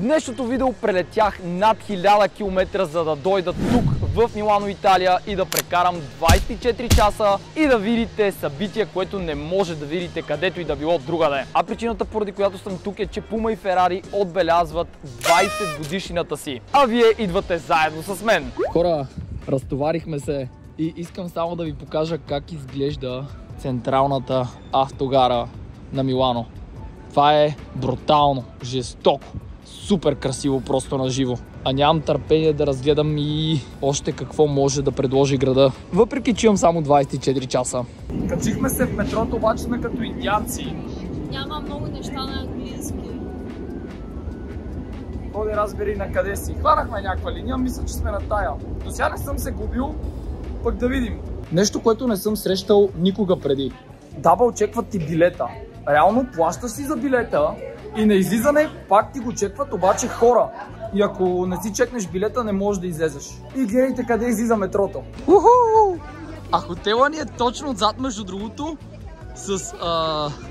днешното видео прелетях над 1000 км, за да дойда тук в Милано, Италия и да прекарам 24 часа и да видите събитие, което не може да видите където и да било другаде. А причината, поради която съм тук, е, че Puma и Ferrari отбелязват 20 годишнината си. А вие идвате заедно с мен. Хора, разтоварихме се и искам само да ви покажа как изглежда централната автогара на Милано. Това е брутално, жестоко, супер красиво просто на живо. А нямам търпение да разгледам и още какво може да предложи града. Въпреки че имам само 24 часа. Качихме се в метрото, обаче сме като индианци. Няма много неща на английски. Ходи разбери на къде си. Хванахме някаква линия, мисля, че сме на тая. До сега не съм се губил, пък да видим. Нещо, което не съм срещал никога преди. Дабъл чекват ти билета. Реално плащаш си за билета и на излизане пак ти го чекват обаче хора. И ако не си чекнеш билета, не можеш да излезеш. И гледайте къде излиза метрото. А хотела ни е точно отзад, между другото, с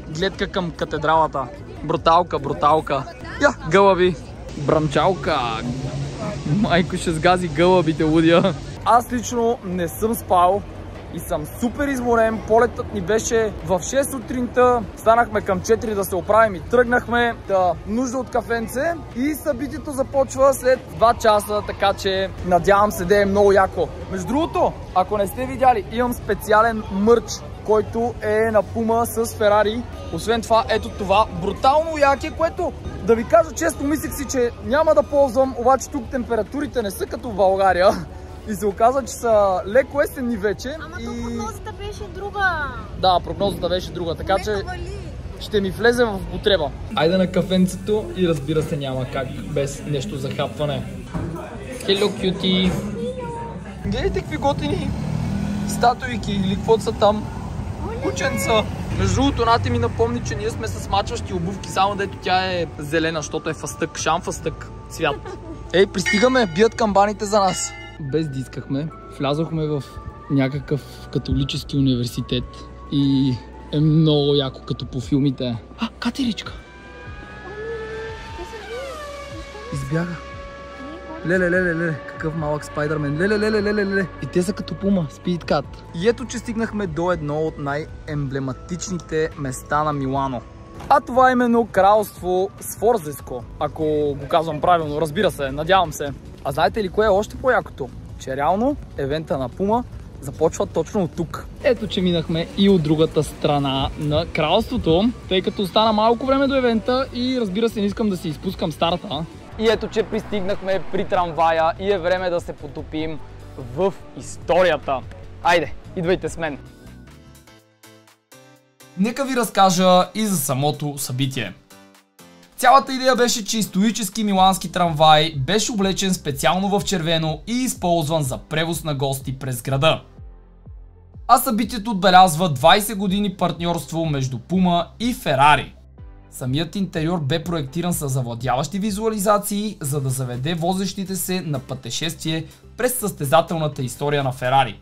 гледка към катедралата. Бруталка, бруталка. Я, гълъби. Бранчалка. Майко ще сгази гълъбите, лудия. Аз лично не съм спал и съм супер изморен. Полетът ни беше в 6 сутринта. Станахме към 4 да се оправим и тръгнахме. Нужда от кафенце. И събитието започва след 2 часа, така че надявам се да е много яко. Между другото, ако не сте видяли, имам специален мърч, който е на Puma с Ferrari. Освен това, ето това брутално яке, което да ви кажа често, мислех си, че няма да ползвам, обаче тук температурите не са като в България. И се оказа, че са леко есенни вече. Ама то прогнозата беше друга. Да, прогнозата беше друга, така че ще ми влезе в употреба. Айде на кафенцето и разбира се няма как без нещо за хапване. Hello, cutie! Гледайте какви готини статуйки или каквото са там. Кученца. Между другото, Нати ми напомни, че ние сме с мачващи обувки, само дето тя е зелена, защото е фастък, шамфастък цвят. Ей, пристигаме, бият камбаните за нас. Без да искахме, влязохме в някакъв католически университет и е много яко като по филмите. А, катеричка! Избяга. Леле, какъв малък Спайдърмен. Леле. И те са като Puma, Speed Cat. И ето, че стигнахме до едно от най-емблематичните места на Милано. А това е именно кралство Сфорзеско, ако го казвам правилно, разбира се, надявам се. А знаете ли кое е още по-якото? Че реално евента на Puma започва точно от тук. Ето, че минахме и от другата страна на кралството, тъй като остана малко време до евента и разбира се не искам да си изпускам старта. И ето, че пристигнахме при трамвая и е време да се потопим в историята. Айде, идвайте с мен. Нека ви разкажа и за самото събитие. Цялата идея беше, че исторически милански трамвай беше облечен специално в червено и използван за превоз на гости през града. А събитието отбелязва 20 години партньорство между Puma и Ferrari. Самият интериор бе проектиран с завладяващи визуализации, за да заведе возещите се на пътешествие през състезателната история на Ferrari.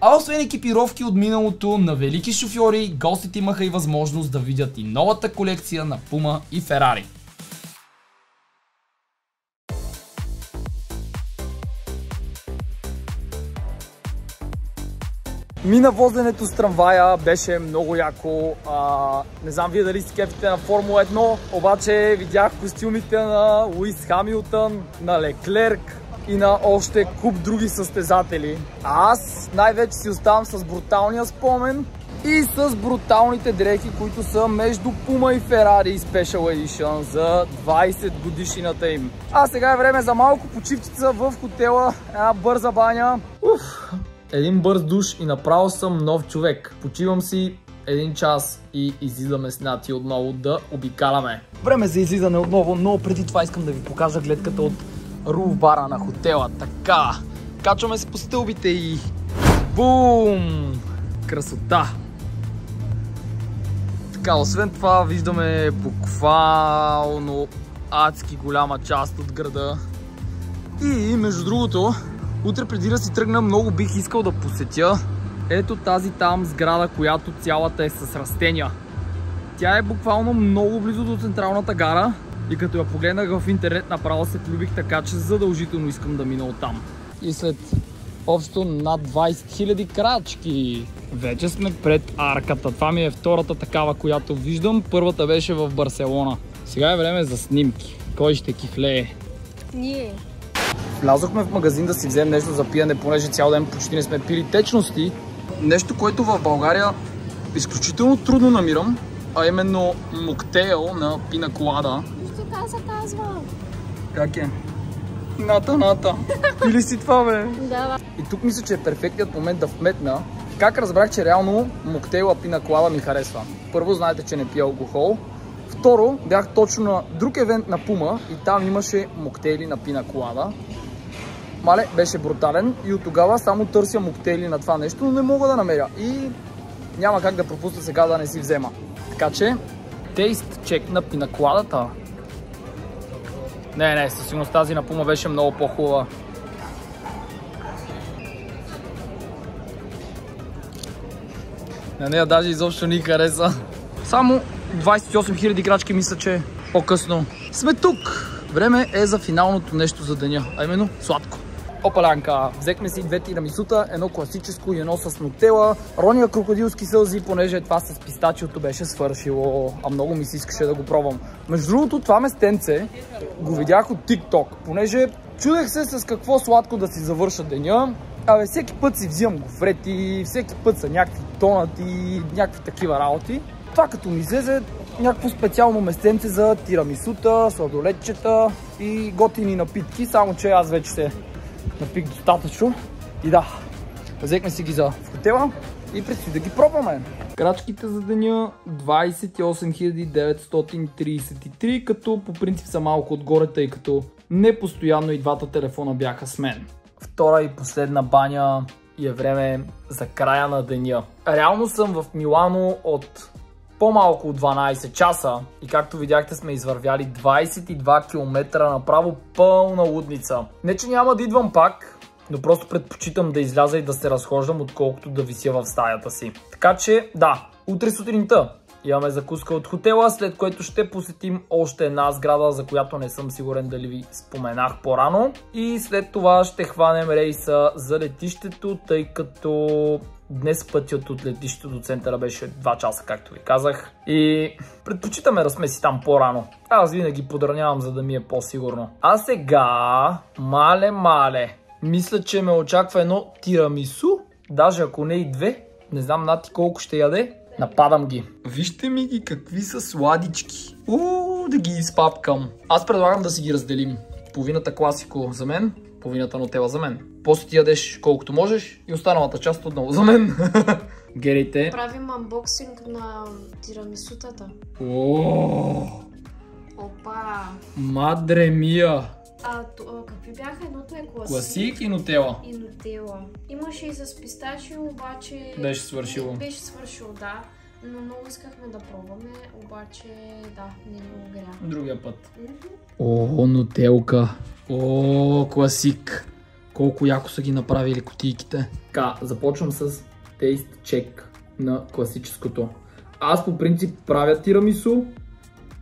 А освен екипировки от миналото на велики шофьори, гостите имаха и възможност да видят и новата колекция на Puma и Ferrari. Мина возенето с трамвая, беше много яко. Не знам вие дали си кефите на Формула 1, обаче видях костюмите на Луис Хамилтън, на Леклерк и на още куп други състезатели. А аз най-вече си оставам с бруталния спомен и с бруталните дрехи, които са между Puma и Ferrari Special Edition за 20 годишнината им. А сега е време за малко почивчица в хотела, една бърза баня. Един бърз душ и направо съм нов човек. Почивам си 1 час и излизаме с Нати отново да обикаляме. Време за излизане отново, но преди това искам да ви покажа гледката от руф бара на хотела. Така, качваме се по стълбите и бум! Красота! Така, освен това виждаме буквално адски голяма част от града. И между другото, утре преди да си тръгна, много бих искал да посетя ето тази там сграда, която цялата е с растения. Тя е буквално много близо до централната гара И като я погледнах в интернет, направо се влюбих, така че задължително искам да мина оттам. И след общо над 20 000 крачки вече сме пред арката. Това ми е втората такава, която виждам. Първата беше в Барселона. Сега е време за снимки. Кой ще кифлее? Ние. Влязохме в магазин да си вземем нещо за пиене, понеже цял ден почти не сме пили течности. Нещо, което в България изключително трудно намирам, а именно моктейл на пина колада. Нищо така се казва. Как е? Ната. Пили си това, бе? Да. И тук мисля, че е перфектният момент да вметна как разбрах, че реално моктейла пина колада ми харесва. Първо, знаете, че не пия алкохол. Второ, бях точно на друг евент на Пума и там имаше моктейли на пина колада. Мале, беше брутален и от тогава само търся моктейли на това нещо, но не мога да намеря. И няма как да пропусна сега да не си взема. Така че, тейст чек на пина коладата. Не, със сигурност тази на Пума беше много по-хубава. На нея даже изобщо ни хареса. Само 28 000 крачки, мисля, че по-късно сме тук. Време е за финалното нещо за деня, а именно сладко. Опалянка, взехме си две тирамисута, едно класическо и едно с нутела. Рония крокодилски сълзи, понеже това с пистачиото беше свършило, а много ми се искаше да го пробвам. Между другото, това местенце го видях от TikTok, понеже чудех се с какво сладко да си завърша деня. Абе, всеки път си взимам гофрети, всеки път са някакви тонати, някакви такива работи. Това като ми излезе някакво специално местенце за тирамисута, сладоледчета и готини напитки, само че аз вече се напих достатъчно. И да, взехме си ги за в хотела и предстои да ги пробваме. Крачките за деня 28 933, като по принцип са малко отгоре, тъй като не постоянно и двата телефона бяха с мен. Втора и последна баня и е време за края на деня. Реално съм в Милано от по-малко от 12 часа и както видяхте сме извървяли 22 км направо пълна лудница. Не че няма да идвам пак, но просто предпочитам да изляза и да се разхождам, отколкото да вися в стаята си. Така че да, утре сутринта имаме закуска от хотела, след което ще посетим още една сграда, за която не съм сигурен дали ви споменах по-рано. И след това ще хванем рейса за летището, тъй като днес пътят от летището до центъра беше 2 часа, както ви казах. И предпочитаме да сме си там по-рано. Аз винаги подранявам, за да ми е по-сигурно. А сега, мале, мисля, че ме очаква едно тирамису, даже ако не и две. Не знам Нати колко ще яде. Нападам ги. Вижте ми ги какви са сладички. Да ги изпапкам. Аз предлагам да си ги разделим. Половината класико за мен, половината нутела за мен. После ти ядеш колкото можеш и останалата част отново за мен. Герите. Правим анбоксинг на тирамисутата. Опа! Мадре мия! Какви бяха? Едното е класик и нутела. И нутела. Имаше и с пистачио, обаче... Беше свършило. Беше свършило, да. Но много искахме да пробваме, обаче да, не го гря. Другия път. Нутелка. Класик. Колко яко са ги направили кутийките. Така, започвам с тейст чек на класическото. Аз по принцип правя тирамису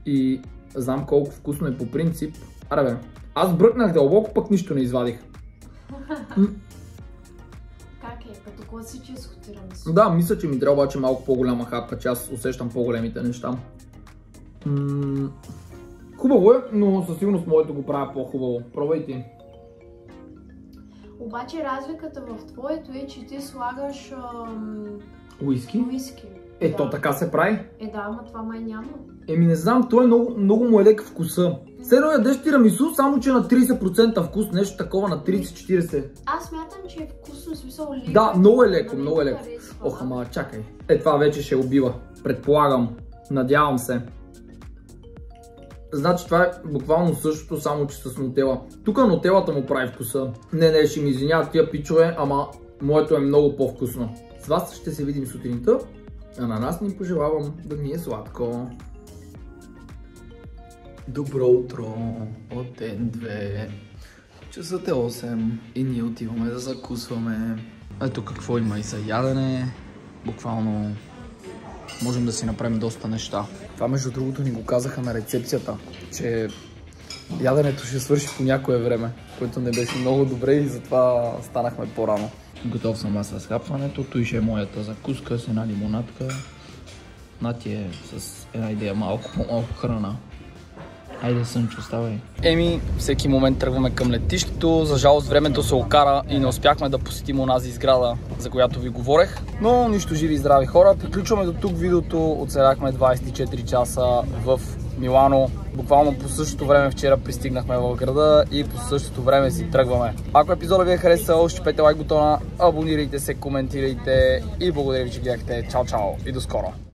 и знам колко вкусно е по принцип. Аре, аз бръкнах дълбоко, пък нищо не извадих. Как е? Като класическо тирамису? Да, мисля, че ми трябва обаче малко по-голяма хапка, че аз усещам по-големите неща. Хубаво е, но със сигурност може да го правя по-хубаво. Пробвайте. Обаче разликата в твоето е, че ти слагаш уиски? Да. То така се прави? Да, ама това май няма. Не знам, той е много му е лек вкуса. Седно ядеш тирамису, само че на 30% вкус, нещо такова на 30-40. Аз смятам, че е вкусно, в смисъл леко. Да, много е леко, много е леко. Ама чакай. Това вече ще убива. Предполагам. Надявам се. Значи това е буквално същото, само че с нутела. Тук нутелата му прави вкуса. Не, ще ми извиняват тия пичове, ама моето е много по-вкусно. С вас ще се видим сутринта, а на нас ни пожелавам да ни е сладко. Добро утро от ден 2. Часът е 8 и ние отиваме да закусваме. Ето какво има и за ядене. Буквално можем да си направим доста неща. Това между другото ни го казаха на рецепцията, че яденето ще свърши по някое време, което не беше много добре и затова станахме по-рано. Готов съм аз с хапването, той ще е моята закуска с една лимонадка. Нати е с една идея малко по-малко храна. Айде, Сънчо, ставай. Еми, всеки момент тръгваме към летището. За жалост времето се окара и не успяхме да посетим онази сграда, за която ви говорех. Но нищо, живи и здрави хора. Приключваме до тук видеото. Оцеляхме 24 часа в Милано. Буквално по същото време вчера пристигнахме в града и по същото време си тръгваме. Ако епизода ви е харесал, щипете лайк бутона, абонирайте се, коментирайте и благодаря ви, че гледахте. Чао, чао и до скоро!